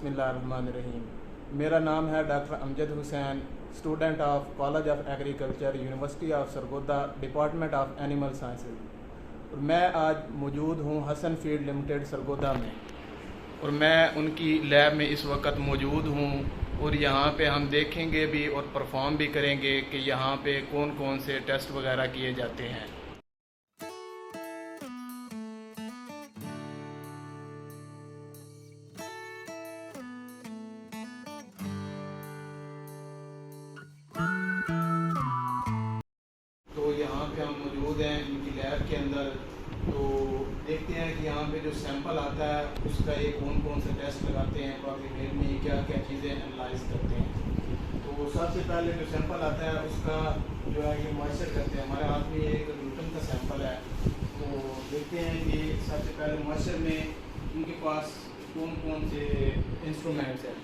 बिस्मिल्लाहिर्रहमानिर्रहीम। मेरा नाम है doctor Amjad Hussain, student of college of agriculture, university of Sargodha, department of animal sciences. और मैं आज मौजूद हूँ हसन फीड लिमिटेड सरगोदा में, और मैं उनकी लैब में इस वक्त मौजूद हूँ। और यहाँ पे हम देखेंगे भी और परफॉर्म भी करेंगे कि यहाँ पे कौन कौन से टेस्ट वगैरह किए जाते हैं। तो यहाँ पे हम मौजूद हैं इनकी लैब के अंदर। तो देखते हैं कि यहाँ पे जो सैंपल आता है उसका ये कौन कौन से टेस्ट लगाते हैं, प्रोग्रामेट में क्या क्या चीज़ें एनालाइज करते हैं। तो सबसे पहले जो सैंपल आता है उसका जो है ये मॉइस्चर करते हैं। हमारे हाथ में एक ग्लूटन का सैंपल है। तो देखते हैं कि सबसे पहले मॉइस्चर में उनके पास कौन कौन से इंस्ट्रूमेंट्स हैं।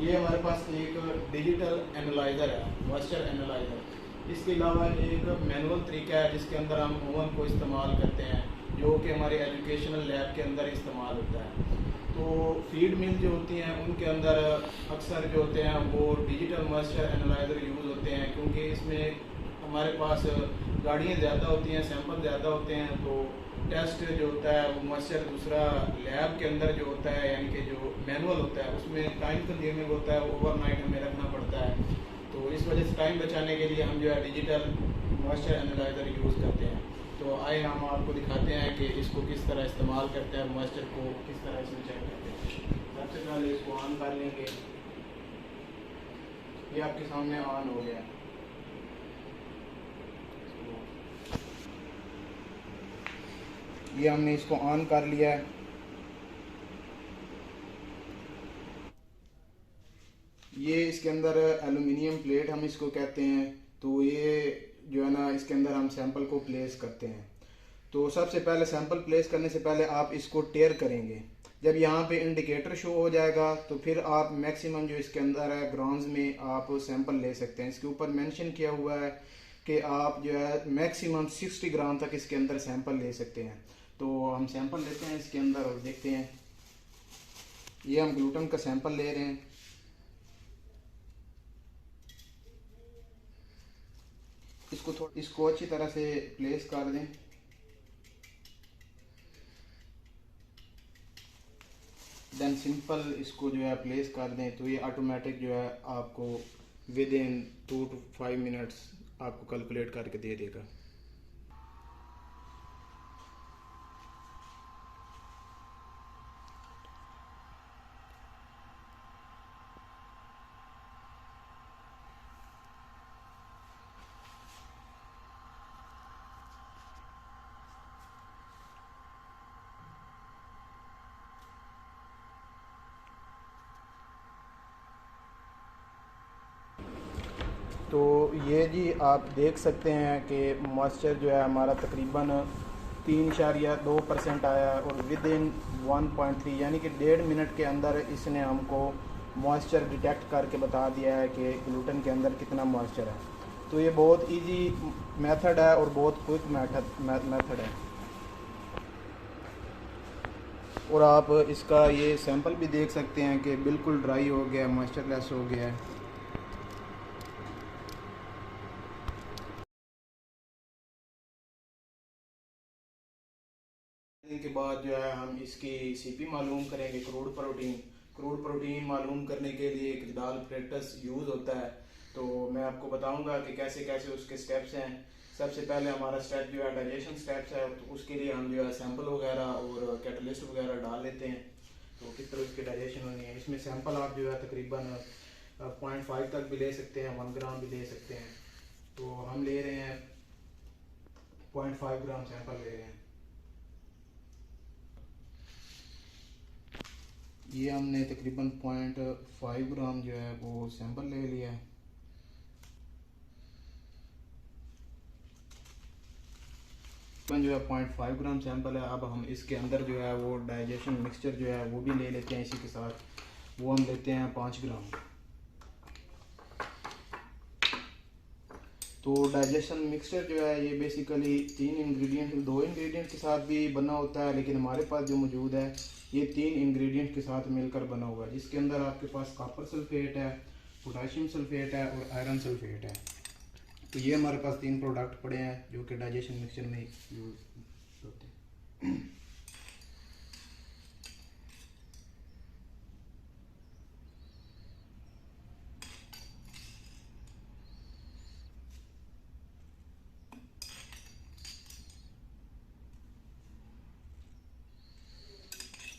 ये हमारे पास एक डिजिटल एनालाइज़र है, मॉइस्चर एनालाइज़र। इसके अलावा एक मैनुअल तरीका है जिसके अंदर हम ओवन को इस्तेमाल करते हैं, जो कि हमारे एजुकेशनल लैब के अंदर इस्तेमाल होता है। तो फीड मिल जो होती हैं उनके अंदर अक्सर जो होते हैं वो डिजिटल मॉइस्चर एनालाइज़र यूज़ होते हैं, क्योंकि इसमें हमारे पास गाड़ियाँ ज़्यादा होती हैं, सैंपल ज़्यादा होते हैं। तो टेस्ट जो होता है वो मॉइस्चर दूसरा लैब के अंदर जो होता है, यानी कि जो मैनुअल होता है उसमें टाइम कंज्यूमिंग होता है, ओवरनाइट हमें रखना पड़ता है। तो इस वजह से टाइम बचाने के लिए हम जो है डिजिटल मॉइस्चर एनालाइज़र यूज़ करते हैं। तो आइए हम आपको दिखाते हैं कि इसको किस तरह इस्तेमाल करते हैं, मॉइस्चर को किस तरह इसमें चेक करते हैं। सबसे पहले इसको ऑन कर लेंगे। ये आपके सामने ऑन हो गया। ये हमने इसको ऑन कर लिया है। ये इसके अंदर एलुमिनियम प्लेट हम इसको कहते हैं। तो ये जो है ना इसके अंदर हम सैंपल को प्लेस करते हैं। तो सबसे पहले सैंपल प्लेस करने से पहले आप इसको टेयर करेंगे। जब यहाँ पे इंडिकेटर शो हो जाएगा तो फिर आप मैक्सिमम जो इसके अंदर है ग्राम्स में आप सैंपल ले सकते हैं। इसके ऊपर मेंशन किया हुआ है कि आप जो है मैक्सिमम 60 ग्राम तक इसके अंदर सैंपल ले सकते हैं। तो हम सैंपल लेते हैं इसके अंदर और देखते हैं। ये हम ग्लूटन का सैंपल ले रहे हैं। इसको अच्छी तरह से प्लेस कर दें। देन सिंपल इसको जो है प्लेस कर दें। तो ये ऑटोमेटिक जो है आपको विद इन 2 to 5 मिनट्स आपको कैलकुलेट करके दे देगा। तो ये जी आप देख सकते हैं कि मॉइस्चर जो है हमारा तकरीबन 3.2% आया है, और विद इन 1.3 यानी कि 1.5 मिनट के अंदर इसने हमको मॉइस्चर डिटेक्ट करके बता दिया है कि ग्लूटन के अंदर कितना मॉइस्चर है। तो ये बहुत इजी मेथड है और बहुत क्विक मेथड है। और आप इसका ये सैंपल भी देख सकते हैं कि बिल्कुल ड्राई हो गया, मॉइस्चरलेस हो गया है। के बाद जो है हम इसकी सीपी मालूम करेंगे, क्रूड प्रोटीन मालूम करने के लिए एक जदाल प्रैक्टिस यूज़ होता है। तो मैं आपको बताऊंगा कि कैसे कैसे उसके स्टेप्स हैं। सबसे पहले हमारा स्टेप जो है डाइजेशन स्टेप्स है। तो उसके लिए हम जो है सैंपल वगैरह और कैटलिस्ट वगैरह डाल लेते हैं। तो किस तरह उसकी डाइजेशन होनी है। इसमें सैंपल आप जो है तकरीबन 0.5 तक भी ले सकते हैं, 1 ग्राम भी ले सकते हैं। तो हम ले रहे हैं 0.5 ग्राम सैंपल ले रहे हैं। ये हमने तकरीबन 0.5 ग्राम जो है वो सैंपल ले लिया है। जो है 0.5 ग्राम सैंपल है। अब हम इसके अंदर जो है वो डाइजेशन मिक्सचर जो है वो भी ले लेते हैं इसी के साथ। वो हम लेते हैं 5 ग्राम। तो डाइजेशन मिक्सचर जो है ये बेसिकली दो इंग्रेडिएंट के साथ भी बना होता है, लेकिन हमारे पास जो मौजूद है ये 3 इंग्रेडिएंट के साथ मिलकर बना हुआ है, जिसके अंदर आपके पास कॉपर सल्फेट है, पोटाशियम सल्फेट है और आयरन सल्फेट है। तो ये हमारे पास 3 प्रोडक्ट पड़े हैं जो कि डाइजेशन मिक्सचर में यूज होते हैं।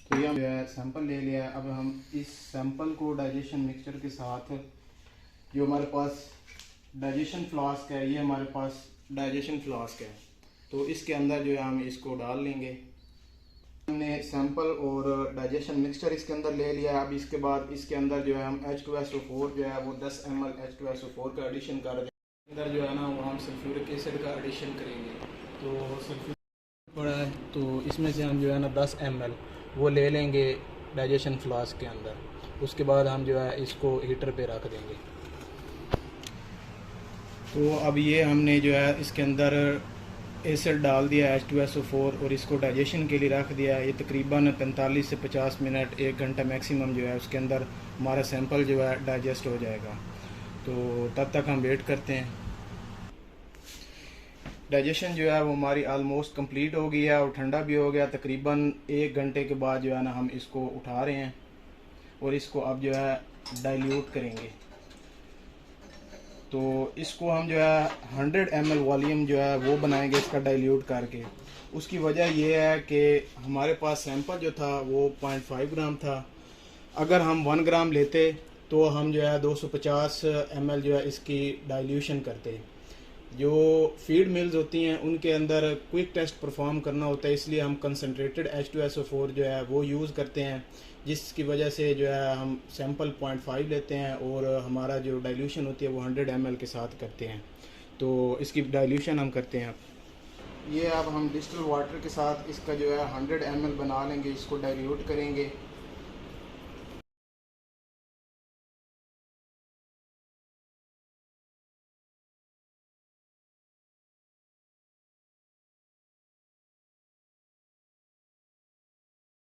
तो ये हम जो है सैंपल ले लिया है। अब हम इस सैंपल को डाइजेशन मिक्सचर के साथ, जो हमारे पास डाइजेशन फ्लास्क है, ये हमारे पास डाइजेशन फ्लास्क है, तो इसके अंदर जो है हम इसको डाल लेंगे। हमने सैंपल और डाइजेशन मिक्सचर इसके अंदर ले लिया है। अब इसके बाद इसके अंदर जो है हम H2SO4 जो है वो 10 ml H2SO4 का एडिशन कर देंगे। अंदर जो है ना वो हम सल्फ्यूरिक एसिड का एडिशन करेंगे। तो सल्फ्यूरिक पड़ा है तो इसमें से हम जो है ना 10 ml वो ले लेंगे डाइजेशन फ्लास्क के अंदर। उसके बाद हम जो है इसको हीटर पे रख देंगे। तो अब ये हमने जो है इसके अंदर एसिड डाल दिया H2SO4 और इसको डाइजेशन के लिए रख दिया। ये तकरीबन 45 से 50 मिनट 1 घंटा मैक्सिमम जो है उसके अंदर हमारा सैंपल जो है डाइजेस्ट हो जाएगा। तो तब तक हम वेट करते हैं। डाइजेशन जो है वो हमारी आलमोस्ट कंप्लीट हो गई है और ठंडा भी हो गया। तकरीबन 1 घंटे के बाद जो है ना हम इसको उठा रहे हैं और इसको अब जो है डाइल्यूट करेंगे। तो इसको हम जो है 100 ml वॉल्यूम जो है वो बनाएंगे इसका डाइल्यूट करके। उसकी वजह ये है कि हमारे पास सैंपल जो था वो 0.5 ग्राम था। अगर हम 1 ग्राम लेते तो हम जो है 250 ml जो है इसकी डाइल्यूशन करते। जो फीड मिल्स होती हैं उनके अंदर क्विक टेस्ट परफॉर्म करना होता है, इसलिए हम कंसनट्रेटेड H2SO4 जो है वो यूज़ करते हैं, जिसकी वजह से जो है हम सैंपल 0.5 लेते हैं और हमारा जो डाइल्यूशन होती है वो 100 ml के साथ करते हैं। तो इसकी डाइल्यूशन हम करते हैं। ये अब हम डिस्टिल वाटर के साथ इसका जो है 100 ml बना लेंगे, इसको डाइल्यूट करेंगे।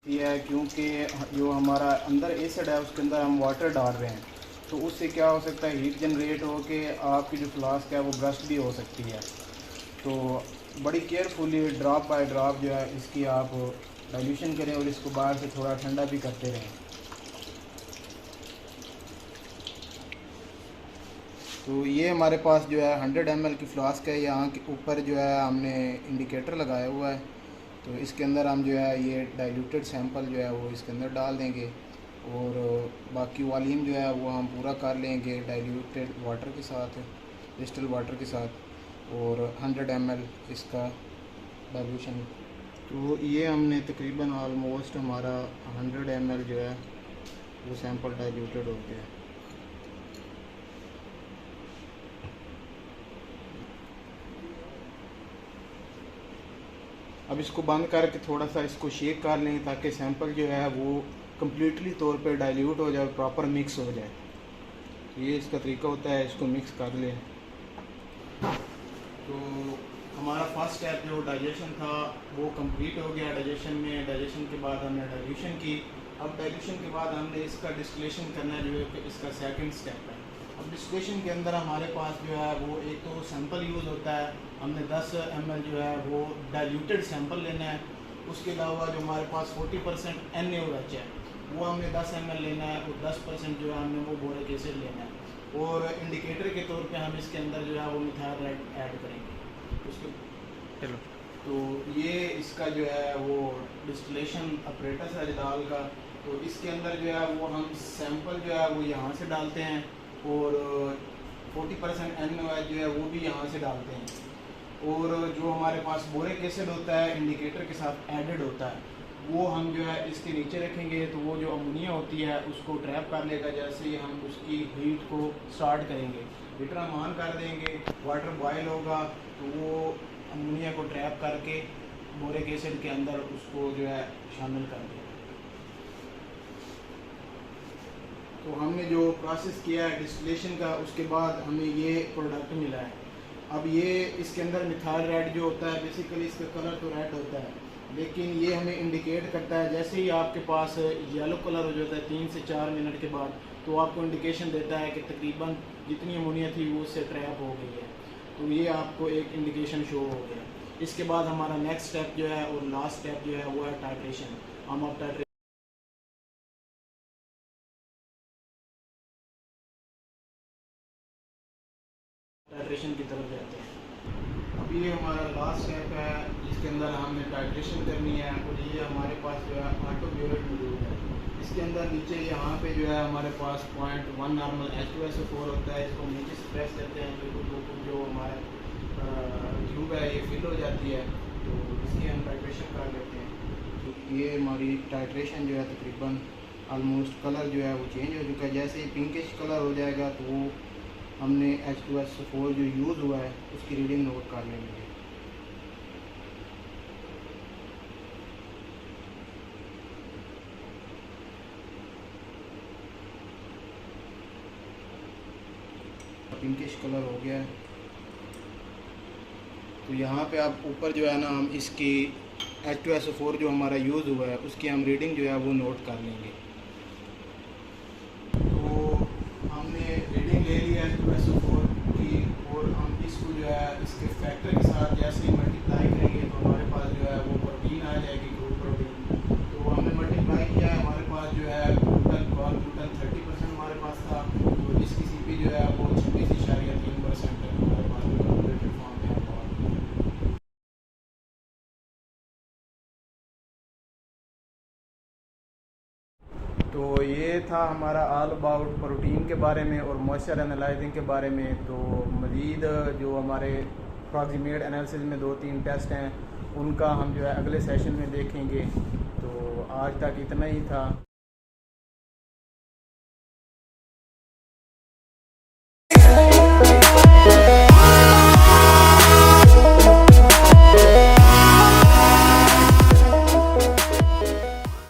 ये है क्योंकि जो हमारा अंदर एसिड है उसके अंदर हम वाटर डाल रहे हैं, तो उससे क्या हो सकता है हीट जनरेट हो के आपकी जो फ्लास्क है वो ब्रस्ट भी हो सकती है। तो बड़ी केयरफुली ड्रॉप बाय ड्रॉप जो है इसकी आप डाइल्यूशन करें और इसको बाहर से थोड़ा ठंडा भी करते रहें। तो ये हमारे पास जो है 100 ml की फ्लास्क है। यहाँ के ऊपर जो है हमने इंडिकेटर लगाया हुआ है, तो इसके अंदर हम जो है ये डाइल्यूटेड सैंपल जो है वो इसके अंदर डाल देंगे और बाकी वॉल्यूम जो है वो हम पूरा कर लेंगे डाइल्यूटेड वाटर के साथ, डिस्टिल वाटर के साथ, और 100 ml इसका डाइल्यूशन। तो ये हमने तकरीबन ऑलमोस्ट हमारा 100 ml जो है वो सैंपल डाइल्यूटेड हो गया। अब इसको बंद करके थोड़ा सा इसको शेक कर लें ताकि सैंपल जो है वो कम्प्लीटली तौर पे डाइल्यूट हो जाए, प्रॉपर मिक्स हो जाए। तो ये इसका तरीका होता है, इसको मिक्स कर लें। तो हमारा फर्स्ट स्टेप जो डाइजेशन था वो कंप्लीट हो गया। डाइजेशन के बाद हमने डाइल्यूशन की। अब डाइल्यूशन के बाद हमने इसका डिस्टिलेशन करना जो है कि इसका सेकंड स्टेप है। अब डिस्टिलेशन के अंदर हमारे पास जो है वो एक तो सैंपल यूज़ होता है, हमने 10 ml जो है वो डाइल्यूटेड सैंपल लेना है। उसके अलावा जो हमारे पास 40% NaOH है वो हमने 10 ml लेना है और 10% जो है हमने वो बोरिक एसिड लेना है। और इंडिकेटर के तौर पे हम इसके अंदर जो है वो मिथाइल ऐड करेंगे उसके। चलो, तो ये इसका जो है वो डिस्टिलेशन अपरेटस है जदाल का। तो इसके अंदर जो है वो हम सैंपल जो है वो यहाँ से डालते हैं और 40% NaOH जो है वो भी यहाँ से डालते हैं। और जो हमारे पास बोरिक एसिड होता है इंडिकेटर के साथ एडेड होता है वो हम जो है इसके नीचे रखेंगे, तो वो जो अमोनिया होती है उसको ट्रैप कर लेगा। जैसे ही हम उसकी हीट को स्टार्ट करेंगे, हीटर हम ऑन कर देंगे, वाटर बॉयल होगा तो वो अमोनिया को ट्रैप करके बोरिक एसिड के अंदर उसको जो है शामिल कर देगा। तो हमने जो प्रोसेस किया है डिस्टिलेशन का, उसके बाद हमें ये प्रोडक्ट मिला है। अब ये इसके अंदर मिथाइल रेड जो होता है, बेसिकली इसका कलर तो रेड होता है, लेकिन ये हमें इंडिकेट करता है जैसे ही आपके पास येलो कलर हो जाता है 3 से 4 मिनट के बाद, तो आपको इंडिकेशन देता है कि तकरीबन जितनी अमोनिया थी वो उससे ट्रैप हो गई है। तो ये आपको एक इंडिकेशन शो हो गया। इसके बाद हमारा नेक्स्ट स्टेप जो है और लास्ट स्टेप जो है वो है टाइट्रेशन। हम अब टाइट्रेशन की तरफ जाते हैं। अब ये हमारा लास्ट स्टेप है जिसके अंदर हमने टाइट्रेशन करनी है, और ये हमारे पास जो है ऑटो ब्यूरेट मौजूद है। इसके अंदर नीचे यहाँ पे जो है हमारे पास 0.1 नॉर्मल H2SO4 होता है। इसको नीचे से प्रेस करते हैं तो जो हमारा ट्यूब है ये फिल हो जाती है, तो इसकी हम टाइट्रेशन कर लेते हैं। तो ये हमारी टाइट्रेशन जो है तकरीबन ऑलमोस्ट कलर जो है वो चेंज हो चुका है। जैसे ही पिंकिश कलर हो जाएगा तो वो हमने H2SO4 जो यूज़ हुआ है उसकी रीडिंग नोट कर लेंगे। पिंकिश कलर हो गया है, तो यहाँ पे आप ऊपर जो है ना हम इसकी H2SO4 जो हमारा यूज़ हुआ है उसकी हम रीडिंग जो है वो नोट कर लेंगे। तो हमने रीडिंग ले ली है H2SO4 की, और हम इसको जो है इसके फैक्टर के साथ जैसे ही मल्टीप्लाई करेंगे तो हमारे पास जो है वो प्रोटीन आ जाएगी, ग्रुप प्रोटीन। तो हमने मल्टीप्लाई किया है, हमारे पास जो है ग्लूटन 30% हमारे पास था, तो इसकी CP जो है वो 26.3% है हमारे पास कैलकुलेटेड फॉर्म में। तो ये था हमारा ऑल अबाउट प्रोटीन के बारे में और मॉइस्चर एनालाइजिंग के बारे में। तो मज़ीद जो हमारे अप्रॉक्सीमेट एनालिसिस में 2-3 टेस्ट हैं उनका हम जो है अगले सेशन में देखेंगे। तो आज तक इतना ही था।